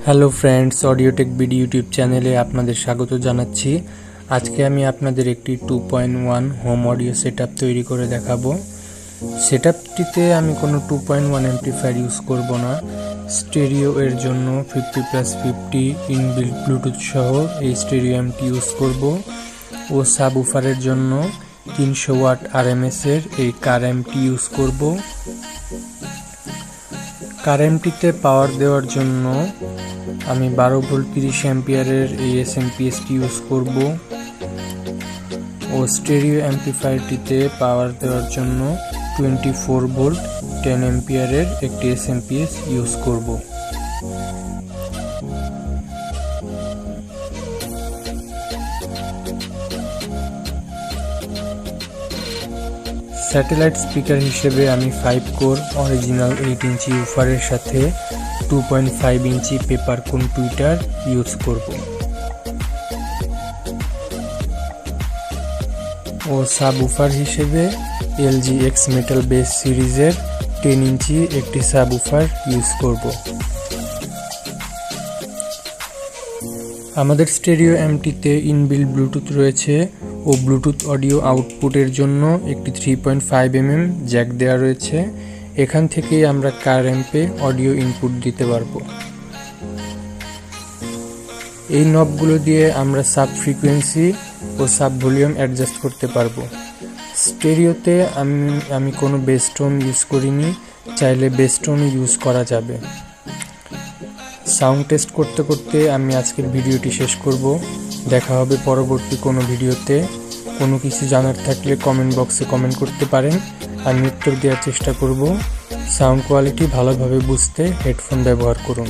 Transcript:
Hello friends, অডিওটেক BD YouTube চ্যানেলে আপনাদের স্বাগত জানাচ্ছি। আজকে আমি আপনাদের একটি 2.1 হোম অডিও সেটআপ তৈরি করে দেখাবো। সেটআপটিতে আমি কোনো 2.1 অ্যাম্পলিফায়ার ইউজ করব না। স্টেরিও এর জন্য 50+50 ইনবিল্ট ব্লুটুথ সহ এই স্টেরিও অ্যাম্পটি ইউজ করব ও সাবউফারের জন্য 300 ওয়াট আরএমএস এর এই কার অ্যাম্পটি ইউজ করব। কার অ্যাম্পটিতে পাওয়ার দেওয়ার জন্য আমি 12 ভোল্ট 30 অ্যাম্পিয়ারের এই এসএমপিএসটি ইউজ করব ও স্টেরিও অ্যাম্পলিফায়ারটিতে পাওয়ার দেওয়ার জন্য 24 ভোল্ট 10 অ্যাম্পিয়ারের একটি এসএমপিএস ইউজ করব। স্যাটেলাইট স্পিকার হিসেবে আমি 5 কোর অরিজিনাল 8 ইঞ্চি উফারের সাথে 2.5 ইঞ্চি পেপার কোন টুইটার ইউজ করব ও সাবউফার হিসেবে LG X মেটাল বেস সিরিজের 10 ইঞ্চি একটি সাবউফার ইউজ করব। আমাদের স্টেরিও অ্যাম্পটিতে ইনবিল্ট ব্লুটুথ রয়েছে ও ব্লুটুথ অডিও আউটপুটের জন্য একটি 3.5 mm জ্যাক দেওয়া রয়েছে। এখান থেকেই আমরা কার অ্যাম্পে অডিও ইনপুট দিতে পারবো। এই নবগুলো দিয়ে আমরা সাব ফ্রিকোয়েন্সি ও সাব ভলিউম অ্যাডজাস্ট করতে পারবো। স্টেরিওতে আমি কোনো বেস টোন ইউজ করিনি, চাইলে বেস টোন ইউজ করা যাবে। সাউন্ড টেস্ট করতে করতে আমি আজকের ভিডিওটি শেষ করব। দেখা হবে পরবর্তী কোনো ভিডিওতে। কোনো কিছু জানার থাকলে কমেন্ট বক্সে কমেন্ট করতে পারেন, আমি উত্তর দেওয়ার চেষ্টা করব। সাউন্ড কোয়ালিটি ভালোভাবে বুঝতে হেডফোন ব্যবহার করুন।